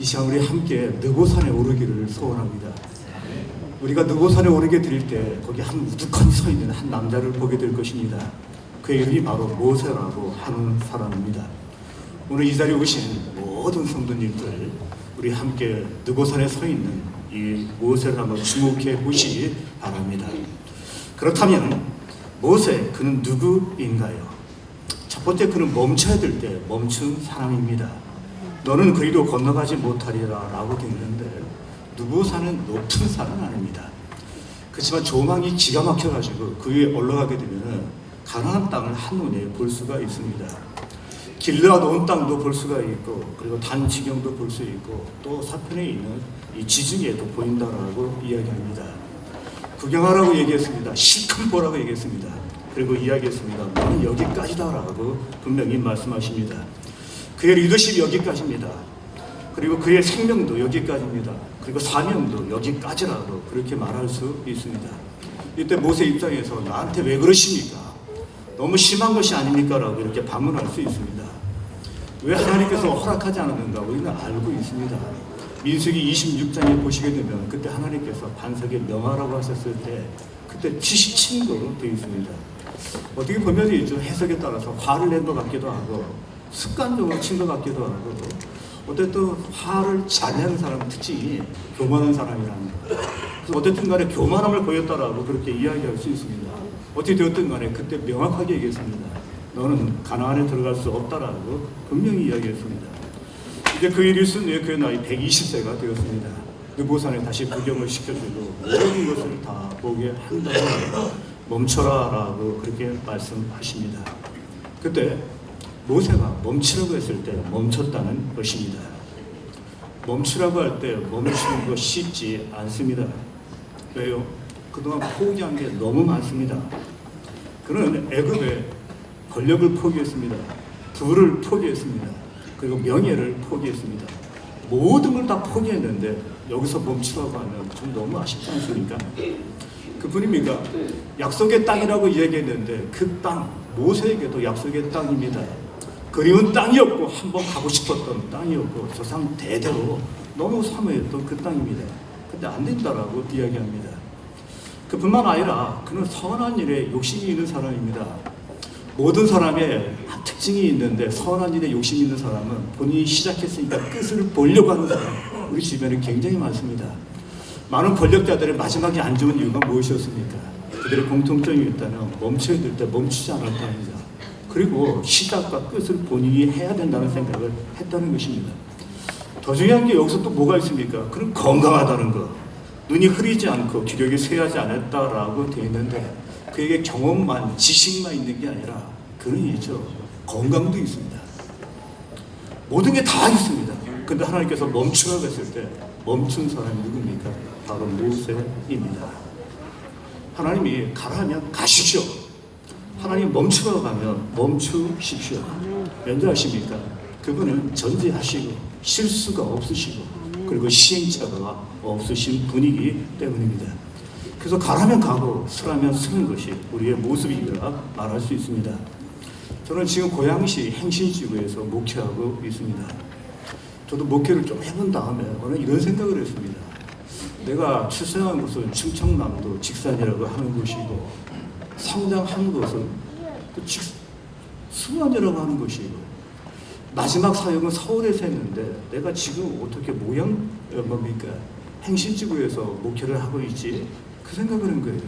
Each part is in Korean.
이 시간 우리 함께 느보산에 오르기를 소원합니다. 우리가 느보산에 오르게 될 때 거기 한 우두커니 서 있는 한 남자를 보게 될 것입니다. 그의 이름이 바로 모세라고 하는 사람입니다. 오늘 이 자리에 오신 모든 성도님들, 우리 함께 느보산에 서 있는 이 모세를 한번 주목해 보시기 바랍니다. 그렇다면 모세, 그는 누구인가요? 첫 번째, 그는 멈춰야 될 때 멈춘 사람입니다. 너는 그리로 건너가지 못하리라 라고 되어 있는데, 느보산은 높은 산은 아닙니다. 그렇지만 조망이 기가 막혀가지고 그 위에 올라가게 되면 가나안 땅을 한눈에 볼 수가 있습니다. 길르앗 온 땅도 볼 수가 있고, 그리고 단지경도 볼 수 있고, 또 사편에 있는 이 지중해도 보인다라고 이야기합니다. 구경하라고 얘기했습니다. 실컷 보라고 얘기했습니다. 그리고 이야기했습니다. 너는 여기까지다라고 분명히 말씀하십니다. 그의 리더십이 여기까지입니다. 그리고 그의 생명도 여기까지입니다. 그리고 사명도 여기까지라고 그렇게 말할 수 있습니다. 이때 모세 입장에서 나한테 왜 그러십니까? 너무 심한 것이 아닙니까? 라고 이렇게 반문할 수 있습니다. 왜 하나님께서 허락하지 않았는가? 우리는 알고 있습니다. 민수기 26장에 보시게 되면 그때 하나님께서 반석에 명하라고 하셨을 때 그때 77거로 되어 있습니다. 어떻게 보면 해석에 따라서 화를 낸 것 같기도 하고 습관적으로 친 것 같기도 하고, 어쨌든 화를 잘 내는 사람은 특징이 교만한 사람이라는 거예요. 그래서 어쨌든 간에 교만함을 보였다라고 그렇게 이야기할 수 있습니다. 어떻게 되었든 간에 그때 명확하게 얘기했습니다. 너는 가나안에 들어갈 수 없다라고 분명히 이야기했습니다. 이제 그 일이 있은 후에 그의 나이 120세가 되었습니다. 느보산에 다시 구경을 시켜주고 모든 것을 다 보게 한다고 멈춰라라고 그렇게 말씀하십니다. 그때 모세가 멈추라고 했을 때 멈췄다는 것입니다. 멈추라고 할 때 멈추는 거 쉽지 않습니다. 왜요? 그동안 포기한 게 너무 많습니다. 그는 애굽의 권력을 포기했습니다. 부를 포기했습니다. 그리고 명예를 포기했습니다. 모든 걸 다 포기했는데 여기서 멈추라고 하면 좀 너무 아쉽지 않습니까? 그뿐입니까? 약속의 땅이라고 이야기했는데 그 땅, 모세에게도 약속의 땅입니다. 그리운 땅이었고 한번 가고 싶었던 땅이었고 조상 대대로 너무 사모했던 그 땅입니다. 근데 안 된다라고 이야기합니다. 그뿐만 아니라 그는 선한 일에 욕심이 있는 사람입니다. 모든 사람의 특징이 있는데 선한 일에 욕심이 있는 사람은 본인이 시작했으니까 끝을 보려고 하는 사람, 우리 주변에 굉장히 많습니다. 많은 권력자들의 마지막에 안 좋은 이유가 무엇이었습니까? 그들의 공통점이 있다면 멈춰야 될 때 멈추지 않았다는 점, 그리고 시작과 끝을 본인이 해야 된다는 생각을 했다는 것입니다. 더 중요한 게 여기서 또 뭐가 있습니까? 그는 건강하다는 것, 눈이 흐리지 않고 기력이 쇠하지 않았다라고 되어 있는데, 그에게 경험만, 지식만 있는 게 아니라 그는 있죠. 건강도 있습니다. 모든 게 다 있습니다. 근데 하나님께서 멈추라고 했을 때 멈춘 사람이 누굽니까? 바로 모세입니다. 하나님이 가라면 가십시오. 하나님 멈추라고 하면 멈추십시오. 왠지 아십니까? 그분은 전지하시고 실수가 없으시고 그리고 시행착오가 없으신 분이기 때문입니다. 그래서 가라면 가고 서라면 서는 것이 우리의 모습이라 말할 수 있습니다. 저는 지금 고양시 행신지구에서 목회하고 있습니다. 저도 목회를 좀 해본 다음에 오늘 이런 생각을 했습니다. 내가 출생한 곳은 충청남도 직산이라고 하는 곳이고, 성장한 곳은 또 수원이라고 하는 곳이고, 마지막 사역은 서울에서 했는데 내가 지금 어떻게 행신지구에서 목회를 하고 있지? 그 생각을 한 거예요.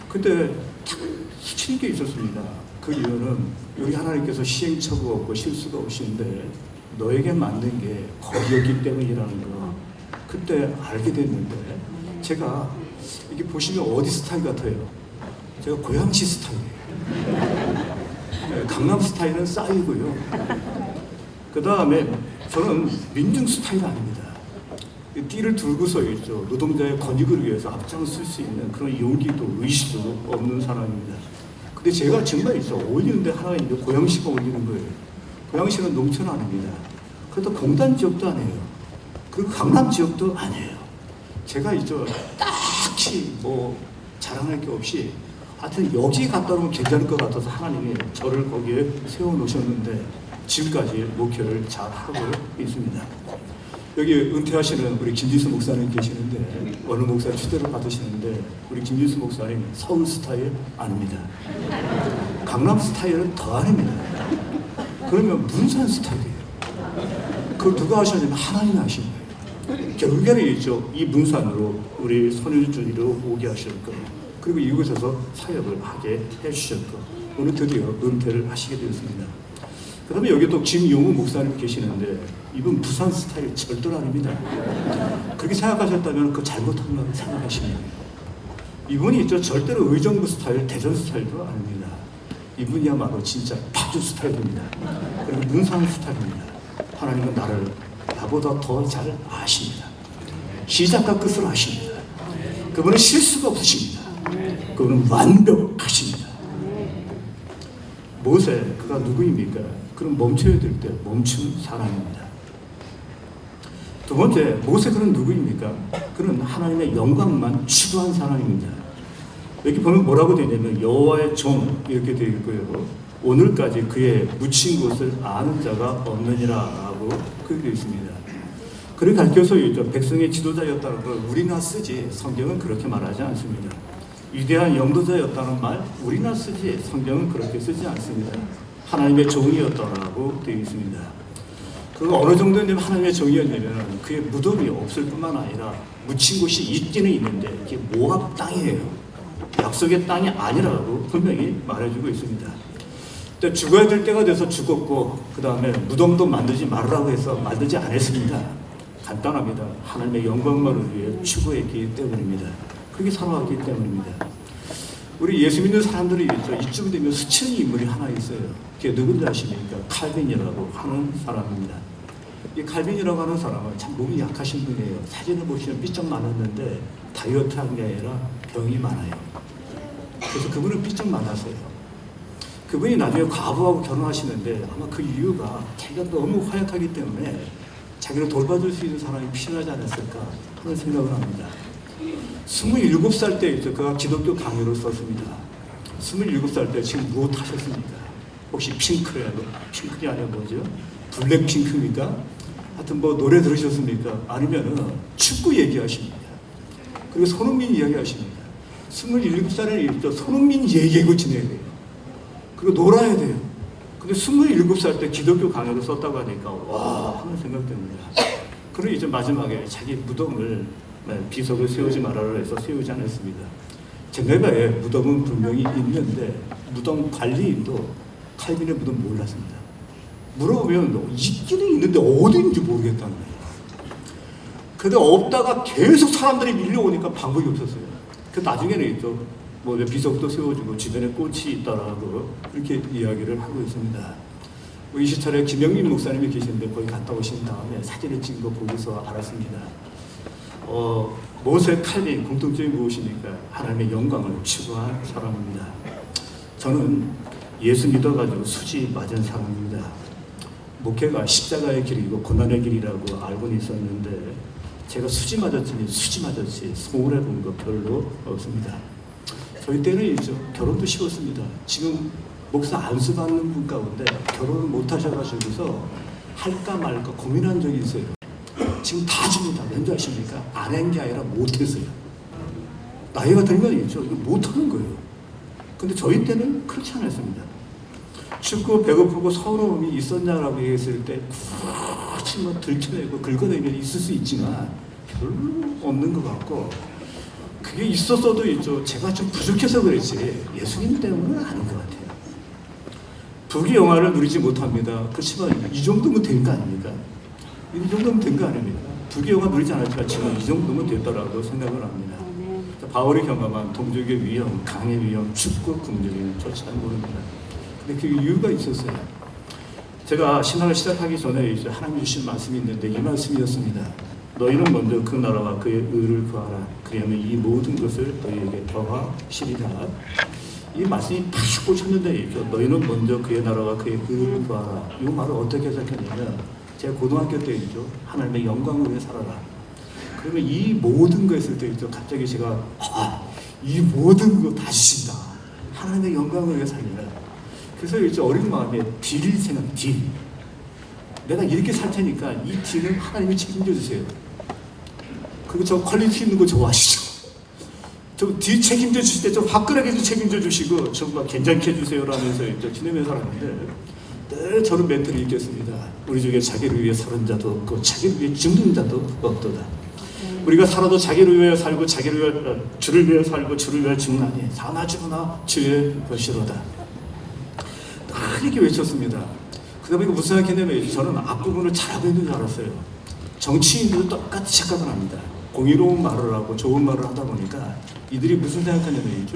그때 딱 스치는 게 있었습니다. 그 이유는 여기 하나님께서 시행착오가 없고 실수가 없으신데 너에게 맞는 게 거기였기 때문이라는 거 그때 알게 됐는데, 제가 이게 보시면 어디 스타일 같아요? 제가 고양시 스타일이에요. 강남 스타일은 싸이고요. 그 다음에 저는 민중 스타일 아닙니다. 띠를 들고서 있죠. 노동자의 권익을 위해서 앞장설 수 있는 그런 용기도 의식도 없는 사람입니다. 근데 제가 정말 어울리는데 하나가 있는데 고양시가 어울리는 거예요. 고양시는 농촌 아닙니다. 그래도 공단 지역도 아니에요. 그리고 강남 지역도 아니에요. 제가 딱히 자랑할 게 없이 하여튼 여기 갔다 오면 괜찮을 것 같아서 하나님이 저를 거기에 세워놓으셨는데 지금까지 목회를 잘 하고 있습니다. 여기 은퇴하시는 우리 김진수 목사님 계시는데 어느 목사 추대를 받으시는데 우리 김진수 목사님 서울 스타일 아닙니다. 강남 스타일은 더 아닙니다. 그러면 문산 스타일이에요. 그걸 누가 하셨냐면 하나님이 하신 거예요. 결국에는 있죠. 이 문산으로 우리 손일주의로 오게 하실 거예요. 그리고 이곳에서 사역을 하게 해주셨고 오늘 드디어 은퇴를 하시게 되었습니다. 그 다음에 여기 또 김용우 목사님 계시는데 이분 부산 스타일 절대로 아닙니다. 그렇게 생각하셨다면 그 잘못한 걸 생각하시는 거예요. 이분이 있죠. 절대로 의정부 스타일, 대전 스타일도 아닙니다. 이분이야말로 진짜 파주 스타일입니다. 그리고 문산 스타일입니다. 하나님은 나보다 더 잘 아십니다. 시작과 끝을 아십니다. 그분은 실수가 없으십니다. 그분은 완벽하십니다. 모세, 그가 누구입니까? 그는 멈춰야 될 때 멈춘 사람입니다. 두 번째, 모세 그는 누구입니까? 그는 하나님의 영광만 추구한 사람입니다. 여기 보면 뭐라고 되어 있냐면 여호와의 종 이렇게 되어 있고요. 오늘까지 그의 묻힌 곳을 아는 자가 없느니라라고 그렇게 되어 있습니다. 그를 가르쳐서 있죠. 백성의 지도자였다는 걸 우리나 쓰지 성경은 그렇게 말하지 않습니다. 위대한 영도자였다는 말 우리나 쓰지 성경은 그렇게 쓰지 않습니다. 하나님의 종이었다라고 되어 있습니다. 그 어느 정도냐면 하나님의 종이었냐면 그의 무덤이 없을 뿐만 아니라 묻힌 곳이 있기는 있는데 이게 모압 땅이에요. 약속의 땅이 아니라고 분명히 말해주고 있습니다. 죽어야 될 때가 돼서 죽었고 그 다음에 무덤도 만들지 말라고 해서 만들지 않았습니다. 간단합니다. 하나님의 영광만을 위해 추구했기 때문입니다. 그렇게 살아왔기 때문입니다. 우리 예수 믿는 사람들이 있죠. 이쯤 되면 스치는 인물이 하나 있어요. 그게 누군지 아십니까? 칼빈이라고 하는 사람입니다. 이 칼빈이라고 하는 사람은 참 몸이 약하신 분이에요. 사진을 보시면 삐쩍 많았는데 다이어트한 게 아니라 병이 많아요. 그래서 그분은 삐쩍 많았어요. 그분이 나중에 과부하고 결혼하시는데 아마 그 이유가 자기가 너무 허약하기 때문에 자기를 돌봐줄 수 있는 사람이 필요하지 않았을까 하는 생각을 합니다. 27살 때 그가 기독교 강요를 썼습니다. 27살 때 지금 무엇 하셨습니까? 혹시 핑클이 아니라 뭐죠? 블랙핑크입니까? 하여튼 뭐 노래 들으셨습니까? 아니면은 축구 얘기하십니다. 그리고 손흥민 이야기하십니다. 27살에 손흥민 얘기하고 지내야 돼요. 그리고 놀아야 돼요. 근데 27살 때 기독교 강요를 썼다고 하니까 와 하는 생각 듭니다. 그리고 이제 마지막에 자기 무덤을 비석을 세우지 말아라 해서 세우지 않았습니다. 제네바에 무덤은 분명히 있는데 무덤 관리인도 칼빈의 무덤 몰랐습니다. 물어보면 있기는 있는데 어디 있는지 모르겠다는 거예요. 근데 없다가 계속 사람들이 밀려오니까 방법이 없었어요. 그 나중에는 있죠. 뭐 비석도 세워주고 주변에 꽃이 있다라고 이렇게 이야기를 하고 있습니다. 20차례 김영민 목사님이 계시는데 거기 갔다 오신 다음에 사진을 찍은 거 보고서 알았습니다. 모세 칼빈 공통점이 무엇입니까? 하나님의 영광을 추구한 사람입니다. 저는 예수 믿어가지고 수지 맞은 사람입니다. 목회가 십자가의 길이고 고난의 길이라고 알고는 있었는데 제가 수지 맞았지 소홀해 본 거 별로 없습니다. 저희 때는 있죠. 결혼도 쉬웠습니다. 지금 목사 안수 받는 분 가운데 결혼을 못 하셔가지고서 할까 말까 고민한 적이 있어요. 지금 다 줍니다. 왠지 아십니까? 안 한 게 아니라 못했어요. 나이가 들면 있죠. 이거 못하는 거예요. 근데 저희 때는 그렇지 않았습니다. 춥고 배고프고 서러움이 있었냐라고 얘기했을 때 굳이 뭐 들춰내고 긁어내면 있을 수 있지만 별로 없는 것 같고 그게 있었어도 있죠. 제가 좀 부족해서 그랬지 예수님 때문은 아닌 것 같아요. 부귀 영화를 누리지 못합니다. 그렇지만 이 정도면 된 거 아닙니까? 이 정도면 된 거 아닙니까? 부귀 영화 누리지 않았지만 지금 이 정도면 됐다라고 생각을 합니다. 바울이 경험한 동족의 위험, 강의 위험, 춥고 굶주림 저 잘 모릅니다. 근데 그 이유가 있었어요. 제가 신앙을 시작하기 전에 이제 하나님 주신 말씀이 있는데 이 말씀이었습니다. 너희는 먼저 그 나라와 그의 의를 구하라. 그러면 이 모든 것을 너희에게 더하시리라. 이 말씀이 팍 꽂혔는데 너희는 먼저 그의 나라와 그의 의를 구하라. 이 말을 어떻게 해석했냐면 제가 고등학교 때 있죠. 하나님의 영광을 위해 살아라. 그러면 이 모든 거 했을 때 있죠. 갑자기 제가 이 모든 거 다 주신다. 하나님의 영광을 위해 살리라. 그래서 이제 어린 마음에 딜 생각, 딜. 내가 이렇게 살 테니까 이 뒤는 하나님이 책임져 주세요. 그리고 저 퀄리티 있는 거 좋아하시죠? 좀 뒤 책임져 주실 때 좀 화끈하게 책임져 주시고 정말 괜찮게 해주세요 라면서 지내면서 살았는데 늘 저는 멘트를 읽겠습니다. 우리 중에 자기를 위해 사는 자도 없고 자기를 위해 죽는 자도 없도다. 우리가 살아도 자기를 위해 살고 자기를 위해 주를 위해 살고 주를 위해 죽나니 사나 죽으나 주의 것이로다. 늘 이렇게 외쳤습니다. 그러다 보니까 무슨 생각했냐면 저는 앞부분을 잘하고 있는 줄 알았어요. 정치인들도 똑같이 착각을 합니다. 공의로운 말을 하고 좋은 말을 하다 보니까 이들이 무슨 생각하냐면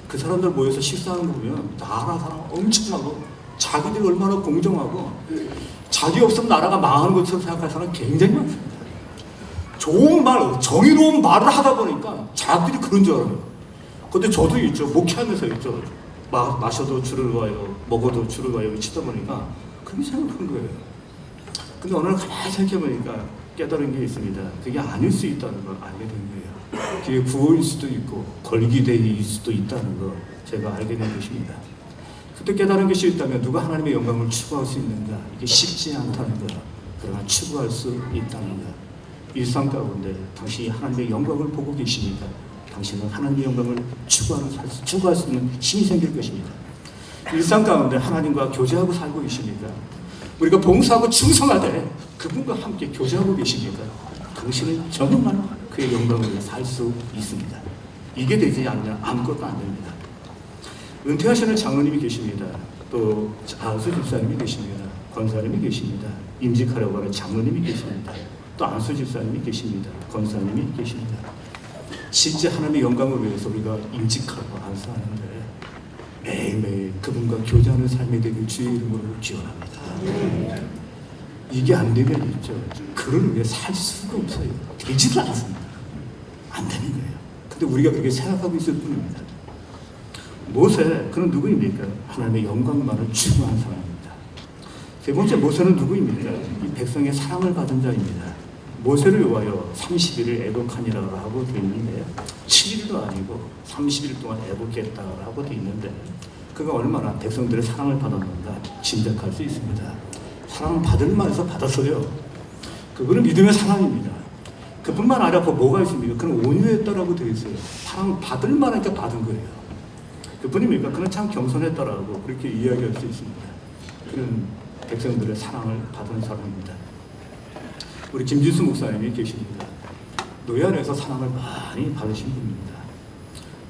그 사람들 모여서 식사하는 거 보면 나라 사람 엄청나고 자기들이 얼마나 공정하고 자기 없으면 나라가 망하는 것처럼 생각하는 사람 굉장히 많습니다. 좋은 말, 정의로운 말을 하다 보니까 자기들이 그런 줄 알아요. 근데 저도 있죠. 목회하면서 있죠. 마셔도 주를 와요, 먹어도 주를 와요 치다 보니까 그렇게 생각한 거예요. 근데 어느 날 가만히 생각해보니까 깨달은 게 있습니다. 그게 아닐 수 있다는 걸 알게 된 거예요. 그게 구호일 수도 있고 걸기대일 수도 있다는 걸 제가 알게 된 것입니다. 그때 깨달은 것이 있다면 누가 하나님의 영광을 추구할 수 있는가? 이게 쉽지 않다는 것, 그러나 추구할 수 있다는 것. 일상 가운데 당신이 하나님의 영광을 보고 계십니까? 당신은 하나님의 영광을 추구할 수 있는 힘이 생길 것입니다. 일상 가운데 하나님과 교제하고 살고 계십니까? 우리가 봉사하고 충성하되 그분과 함께 교제하고 계십니까? 당신은 정말 그의 영광을 위해 살 수 있습니다. 이게 되지 않으면 아무것도 안 됩니다. 은퇴하시는 장로님이 계십니다. 또 안수 집사님이 계십니다. 권사님이 계십니다. 임직하려고 하는 장로님이 계십니다. 또 안수 집사님이 계십니다. 권사님이 계십니다. 실제 하나님의 영광을 위해서 우리가 임직하고 안수하는데 매일매일 그분과 교제하는 삶이 되길 주의 이름으로 기원합니다. 이게 안 되면 있죠. 그를 위해 살 수가 없어요. 되지도 않습니다. 안 되는 거예요. 근데 우리가 그렇게 생각하고 있을 뿐입니다. 모세, 그는 누구입니까? 하나님의 영광만을 추구한 사람입니다. 세 번째, 모세는 누구입니까? 이 백성의 사랑을 받은 자입니다. 모세를 위하여 30일을 애곡하니라 하고 되어 있는데 7일도 아니고 30일 동안 애곡했다고 되어 있는데 그가 얼마나 백성들의 사랑을 받았는가 짐작할 수 있습니다. 사랑을 받을 만해서 받았어요. 그분은 믿음의 사랑입니다. 그뿐만 아니라 뭐가 있습니까? 그는 온유했다라고 되어 있어요. 사랑 받을 만하니까 받은 거예요. 그뿐입니까? 그는 참 겸손했다라고 그렇게 이야기할 수 있습니다. 그는 백성들의 사랑을 받은 사람입니다. 우리 김진수 목사님이 계십니다. 노예안에서 사랑을 많이 받으신 분입니다.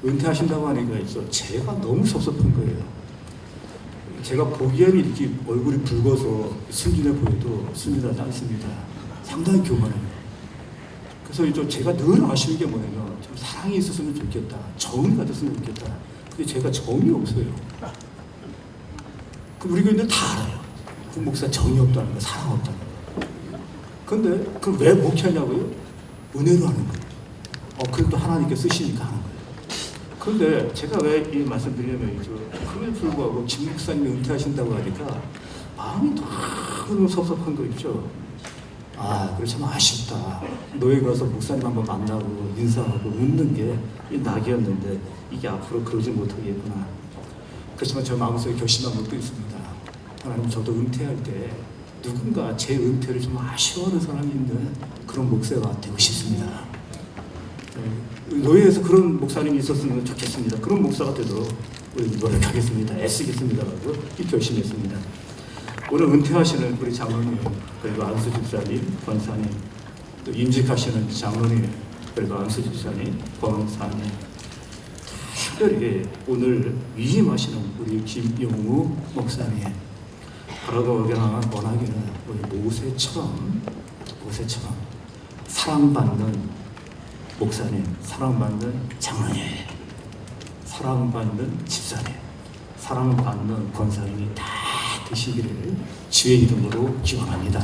은퇴하신다고 하니까 제가 너무 섭섭한 거예요. 제가 보기에는 이렇게 얼굴이 붉어서 순진해 보여도 순진하지 않습니다. 상당히 교만해요. 그래서 제가 늘 아쉬운 게 뭐냐면 좀 사랑이 있었으면 좋겠다. 정이 가졌으면 좋겠다. 근데 제가 정이 없어요. 우리 교인들 다 알아요. 그 목사 정이 없다는 거, 사랑 없다는 거. 근데 그걸 왜 목회하냐고요? 은혜로 하는 거예요. 그래도 하나님께 쓰시니까 하는 거예요. 그런데 제가 왜 이 말씀 드리냐면 그럼에도 불구하고 김 목사님이 은퇴하신다고 하니까 마음이 너무 섭섭한 거 있죠. 그래 참 아쉽다. 노예 가서 목사님 한번 만나고 인사하고 웃는 게 낙이었는데 이게 앞으로 그러지 못하겠구나. 그렇지만 저 마음속에 결심한 것도 있습니다. 하나님, 저도 은퇴할 때 누군가 제 은퇴를 좀 아쉬워하는 사람이 있는 그런 목사가 되고 싶습니다. 노예에서 그런 목사님이 있었으면 좋겠습니다. 그런 목사가 되도록 우리 노력하겠습니다. 애쓰겠습니다라고 결심했습니다. 오늘 은퇴하시는 우리 장로님, 그리고 안수 집사님, 권사님, 또 임직하시는 장로님, 그리고 안수 집사님, 권사님, 특별히 오늘 위임하시는 우리 김용우 목사님, 바라보기나 원하기는 우리 모세처럼 사랑받는 목사님, 사랑받는 장로님, 사랑받는 집사님, 사랑받는 권사님이 다 되시기를 주의 이름으로 기원합니다.